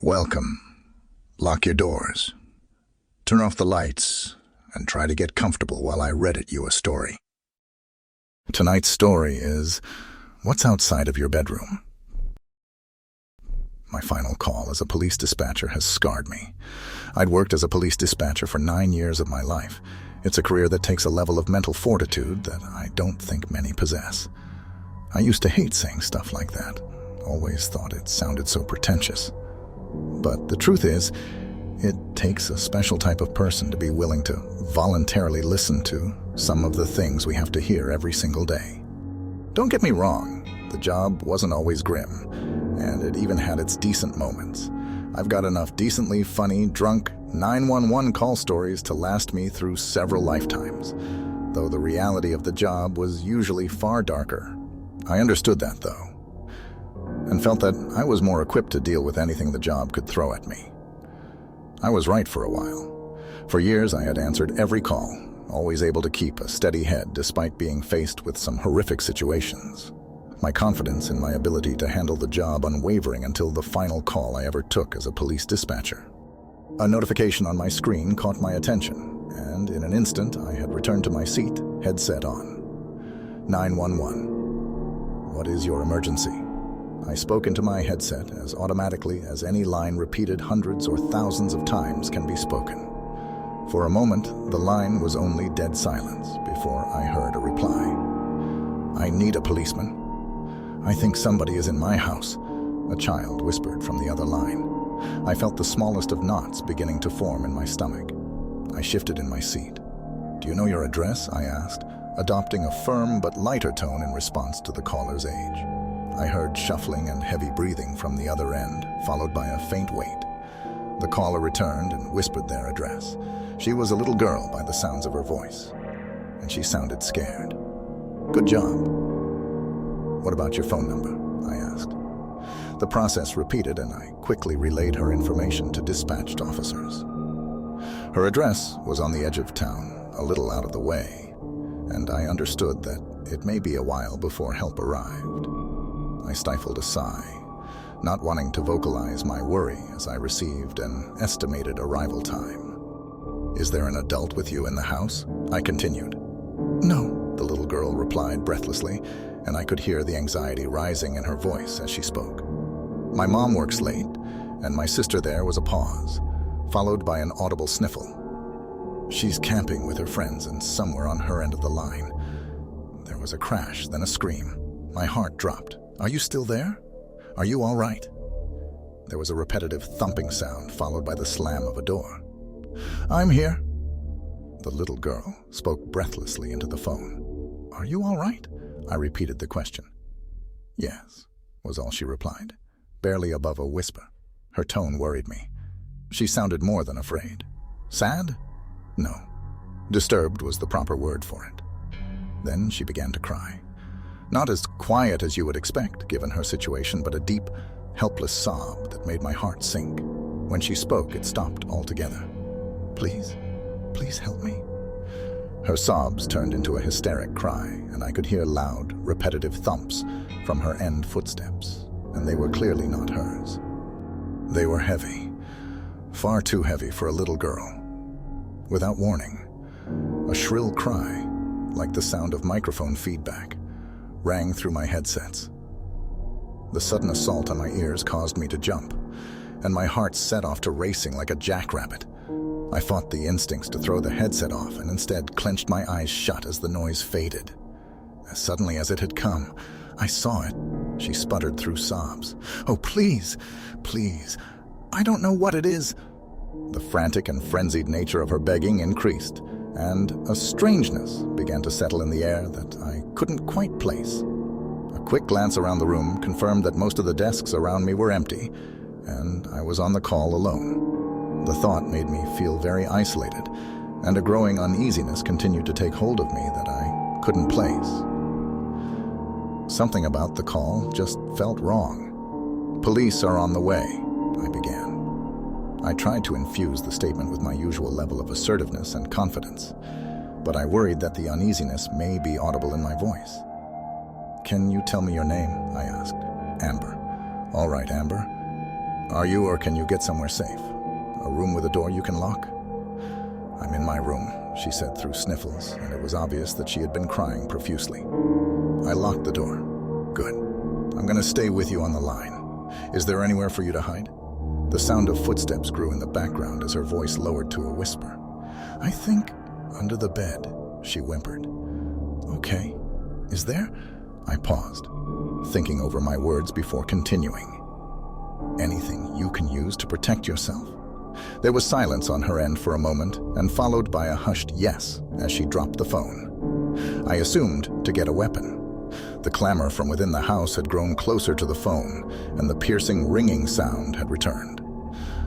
Welcome. Lock your doors. Turn off the lights and try to get comfortable while I Reddit you a story. Tonight's story is, what's outside of your bedroom? My final call as a police dispatcher has scarred me. I'd worked as a police dispatcher for 9 years of my life. It's a career that takes a level of mental fortitude that I don't think many possess. I used to hate saying stuff like that. Always thought it sounded so pretentious. But the truth is, it takes a special type of person to be willing to voluntarily listen to some of the things we have to hear every single day. Don't get me wrong, the job wasn't always grim, and it even had its decent moments. I've got enough decently funny, drunk 911 call stories to last me through several lifetimes, though the reality of the job was usually far darker. I understood that, though, and felt that I was more equipped to deal with anything the job could throw at me. I was right for a while. For years I had answered every call, always able to keep a steady head despite being faced with some horrific situations. My confidence in my ability to handle the job unwavering until the final call I ever took as a police dispatcher. A notification on my screen caught my attention, and in an instant I had returned to my seat, headset on. 911. What is your emergency? I spoke into my headset as automatically as any line repeated hundreds or thousands of times can be spoken. For a moment, the line was only dead silence before I heard a reply. I need a policeman. I think somebody is in my house, a child whispered from the other line. I felt the smallest of knots beginning to form in my stomach. I shifted in my seat. Do you know your address? I asked, adopting a firm but lighter tone in response to the caller's age. I heard shuffling and heavy breathing from the other end, followed by a faint wait. The caller returned and whispered their address. She was a little girl by the sounds of her voice, and she sounded scared. Good job. What about your phone number? I asked. The process repeated, and I quickly relayed her information to dispatched officers. Her address was on the edge of town, a little out of the way, and I understood that it may be a while before help arrived. I stifled a sigh, not wanting to vocalize my worry as I received an estimated arrival time. Is there an adult with you in the house? I continued. No, the little girl replied breathlessly, and I could hear the anxiety rising in her voice as she spoke. My mom works late, and my sister. There was a pause, followed by an audible sniffle. She's camping with her friends and somewhere on her end of the line. There was a crash, then a scream. My heart dropped. Are you still there? Are you all right? There was a repetitive thumping sound followed by the slam of a door. I'm here. The little girl spoke breathlessly into the phone. Are you all right? I repeated the question. Yes, was all she replied, barely above a whisper. Her tone worried me. She sounded more than afraid. Sad? No. Disturbed was the proper word for it. Then she began to cry. Not as quiet as you would expect, given her situation, but a deep, helpless sob that made my heart sink. When she spoke, it stopped altogether. Please, please help me. Her sobs turned into a hysteric cry, and I could hear loud, repetitive thumps from her end footsteps, and they were clearly not hers. They were heavy, far too heavy for a little girl. Without warning, a shrill cry, like the sound of microphone feedback, rang through my headsets. The sudden assault on my ears caused me to jump, and my heart set off to racing like a jackrabbit. I fought the instincts to throw the headset off and instead clenched my eyes shut as the noise faded. As suddenly as it had come, I saw it. She sputtered through sobs. Oh, please, please, I don't know what it is. The frantic and frenzied nature of her begging increased, and a strangeness began to settle in the air that I couldn't quite place. A quick glance around the room confirmed that most of the desks around me were empty, and I was on the call alone. The thought made me feel very isolated, and a growing uneasiness continued to take hold of me that I couldn't place. Something about the call just felt wrong. Police are on the way, I began. I tried to infuse the statement with my usual level of assertiveness and confidence, but I worried that the uneasiness may be audible in my voice. Can you tell me your name? I asked. Amber. All right, Amber. Are you, or can you get somewhere safe? A room with a door you can lock? I'm in my room, she said through sniffles, and it was obvious that she had been crying profusely. I locked the door. Good. I'm going to stay with you on the line. Is there anywhere for you to hide? The sound of footsteps grew in the background as her voice lowered to a whisper. I think under the bed, she whimpered. Okay. Is there? I paused, thinking over my words before continuing. Anything you can use to protect yourself? There was silence on her end for a moment, and followed by a hushed yes as she dropped the phone. I assumed to get a weapon. The clamor from within the house had grown closer to the phone, and the piercing ringing sound had returned.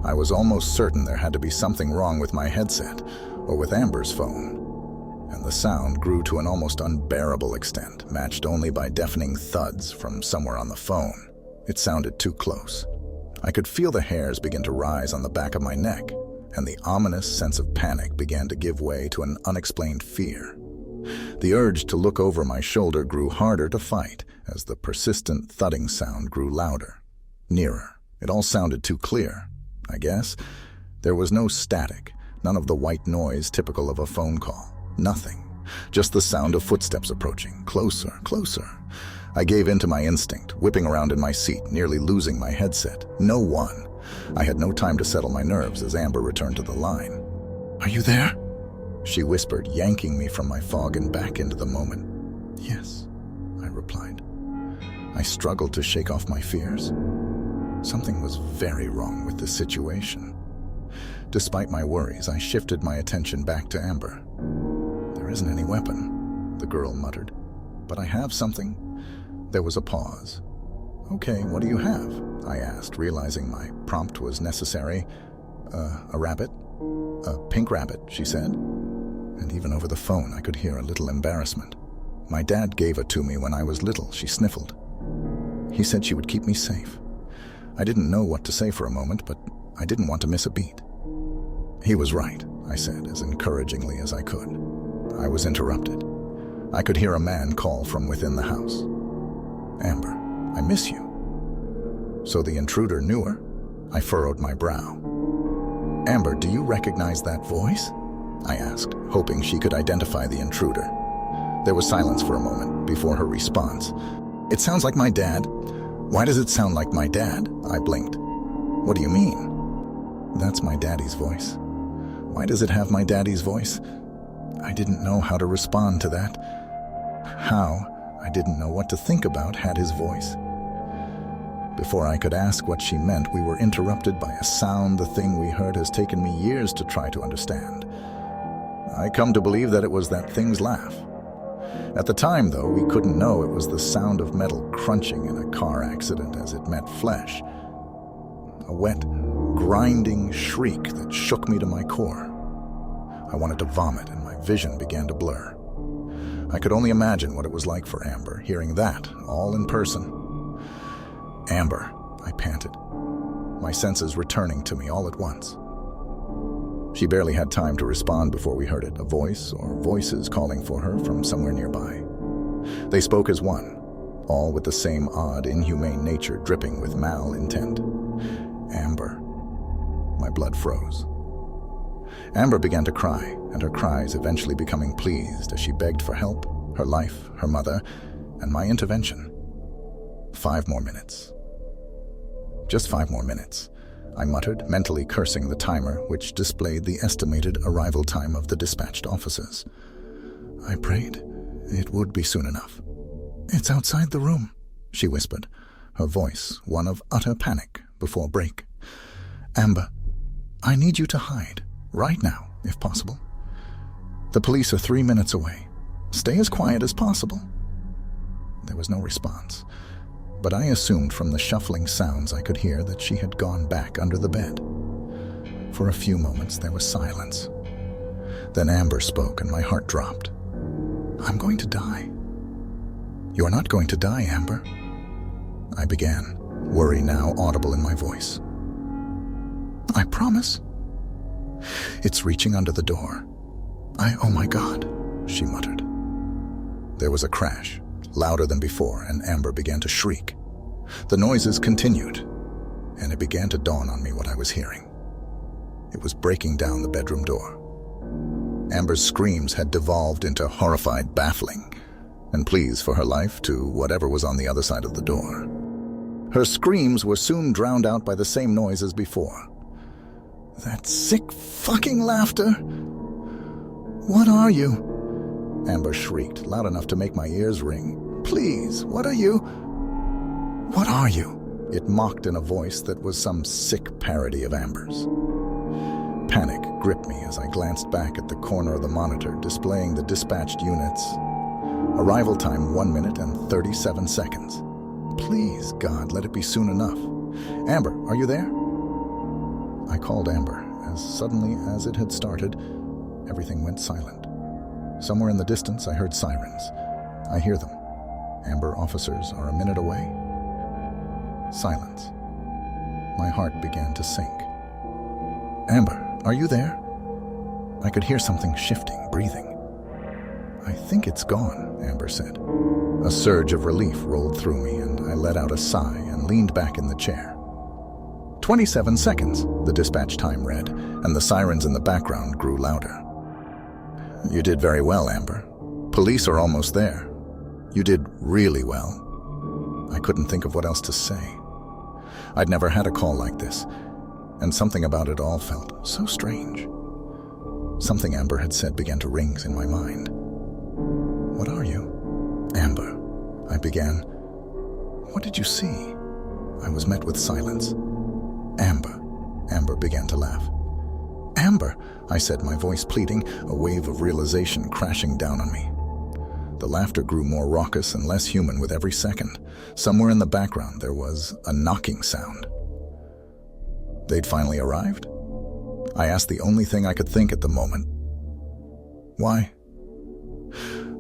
I was almost certain there had to be something wrong with my headset, or with Amber's phone. And the sound grew to an almost unbearable extent, matched only by deafening thuds from somewhere on the phone. It sounded too close. I could feel the hairs begin to rise on the back of my neck, and the ominous sense of panic began to give way to an unexplained fear. The urge to look over my shoulder grew harder to fight as the persistent thudding sound grew louder, nearer. It all sounded too clear, I guess. There was no static, none of the white noise typical of a phone call. Nothing. Just the sound of footsteps approaching, closer, closer. I gave in to my instinct, whipping around in my seat, nearly losing my headset. No one. I had no time to settle my nerves as Amber returned to the line. Are you there? She whispered, yanking me from my fog and back into the moment. Yes, I replied. I struggled to shake off my fears. Something was very wrong with this situation. Despite my worries, I shifted my attention back to Amber. There isn't any weapon, the girl muttered. But I have something. There was a pause. Okay, what do you have? I asked, realizing my prompt was necessary. A rabbit? A pink rabbit, she said. And even over the phone, I could hear a little embarrassment. My dad gave it to me when I was little, she sniffled. He said she would keep me safe. I didn't know what to say for a moment, but I didn't want to miss a beat. He was right, I said, as encouragingly as I could. I was interrupted. I could hear a man call from within the house. Amber, I miss you. So the intruder knew her? I furrowed my brow. Amber, do you recognize that voice? I asked, hoping she could identify the intruder. There was silence for a moment before her response. It sounds like my dad. Why does it sound like my dad? I blinked. What do you mean? That's my daddy's voice. Why does it have my daddy's voice? I didn't know how to respond to that. I didn't know what to think about had his voice. Before I could ask what she meant, we were interrupted by a sound the thing we heard has taken me years to try to understand. I come to believe that it was that thing's laugh. At the time, though, we couldn't know it was the sound of metal crunching in a car accident as it met flesh. A wet, grinding shriek that shook me to my core. I wanted to vomit, and my vision began to blur. I could only imagine what it was like for Amber, hearing that, all in person. Amber, I panted, my senses returning to me all at once. She barely had time to respond before we heard it, a voice or voices calling for her from somewhere nearby. They spoke as one, all with the same odd, inhumane nature dripping with malintent. Amber. My blood froze. Amber began to cry, and her cries eventually becoming pleased as she begged for help, her life, her mother, and my intervention. 5 more minutes. Just 5 more minutes, I muttered, mentally cursing the timer which displayed the estimated arrival time of the dispatched officers. I prayed it would be soon enough. It's outside the room, she whispered, her voice one of utter panic before break. Amber, I need you to hide, right now, if possible. The police are 3 minutes away. Stay as quiet as possible. There was no response, but I assumed from the shuffling sounds I could hear that she had gone back under the bed. For a few moments there was silence. Then Amber spoke and my heart dropped. I'm going to die. You're not going to die, Amber. I began, worry now audible in my voice. I promise. It's reaching under the door. Oh my God, she muttered. There was a crash, louder than before, and Amber began to shriek. The noises continued. and it began to dawn on me what I was hearing. It was breaking down the bedroom door. Amber's screams had devolved into horrified baffling and pleas for her life to whatever was on the other side of the door. Her screams were soon drowned out by the same noise as before. That sick fucking laughter! "What are you?" Amber shrieked, loud enough to make my ears ring. "Please, what are you? What are you?" It mocked in a voice that was some sick parody of Amber's. Panic gripped me as I glanced back at the corner of the monitor displaying the dispatched units. Arrival time 1 minute and 37 seconds. Please, God, let it be soon enough. "Amber, are you there?" I called Amber. As suddenly as it had started, everything went silent. Somewhere in the distance, I heard sirens. I hear them. Amber officers are a minute away. Silence. My heart began to sink. "Amber, are you there?" I could hear something shifting, breathing. "I think it's gone," Amber said. A surge of relief rolled through me, and I let out a sigh and leaned back in the chair. 27 seconds, the dispatch time read, and the sirens in the background grew louder. "You did very well, Amber. Police are almost there. You did really well." I couldn't think of what else to say. I'd never had a call like this, and something about it all felt so strange. Something Amber had said began to ring in my mind. "What are you?" "Amber," I began. "What did you see?" I was met with silence. "Amber." Amber began to laugh. "Amber," I said, my voice pleading, a wave of realization crashing down on me. The laughter grew more raucous and less human with every second. Somewhere in the background there was a knocking sound. They'd finally arrived? I asked the only thing I could think at the moment. "Why?"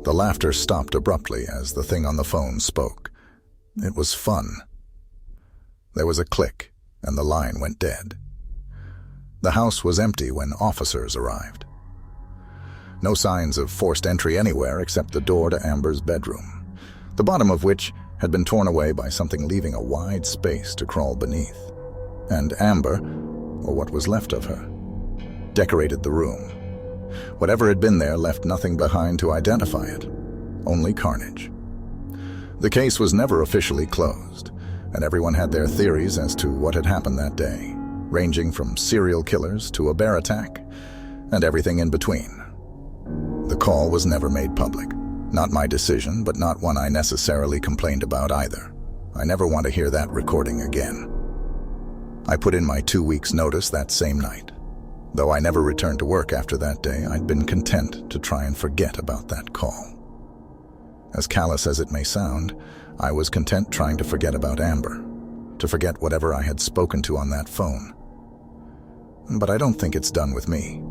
The laughter stopped abruptly as the thing on the phone spoke. It was fun. There was a click, and the line went dead. The house was empty when officers arrived. No signs of forced entry anywhere except the door to Amber's bedroom, the bottom of which had been torn away by something leaving a wide space to crawl beneath. And Amber, or what was left of her, decorated the room. Whatever had been there left nothing behind to identify it, only carnage. The case was never officially closed, and everyone had their theories as to what had happened that day, ranging from serial killers to a bear attack, and everything in between. The call was never made public. Not my decision, but not one I necessarily complained about either. I never want to hear that recording again. I put in my 2 weeks' notice that same night. Though I never returned to work after that day, I'd been content to try and forget about that call. As callous as it may sound, I was content trying to forget about Amber, to forget whatever I had spoken to on that phone. But I don't think it's done with me.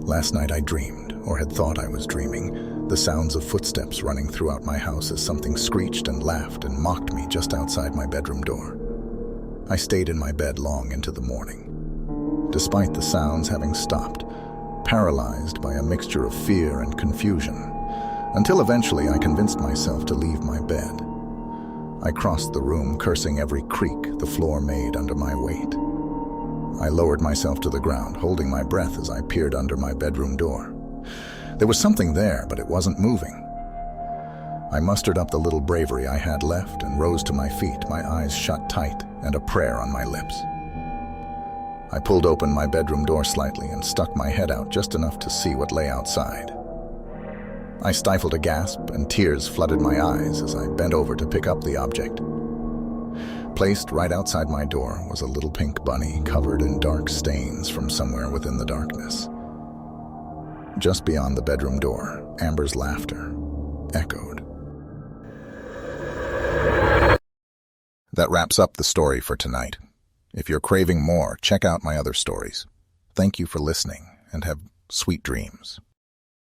Last night I dreamed, or had thought I was dreaming, the sounds of footsteps running throughout my house as something screeched and laughed and mocked me just outside my bedroom door. I stayed in my bed long into the morning. Despite the sounds having stopped, paralyzed by a mixture of fear and confusion, until eventually I convinced myself to leave my bed. I crossed the room, cursing every creak the floor made under my weight. I lowered myself to the ground, holding my breath as I peered under my bedroom door. There was something there, but it wasn't moving. I mustered up the little bravery I had left and rose to my feet, my eyes shut tight and a prayer on my lips. I pulled open my bedroom door slightly and stuck my head out just enough to see what lay outside. I stifled a gasp, and tears flooded my eyes as I bent over to pick up the object. Placed right outside my door was a little pink bunny covered in dark stains from somewhere within the darkness. Just beyond the bedroom door, Amber's laughter echoed. That wraps up the story for tonight. If you're craving more, check out my other stories. Thank you for listening, and have sweet dreams.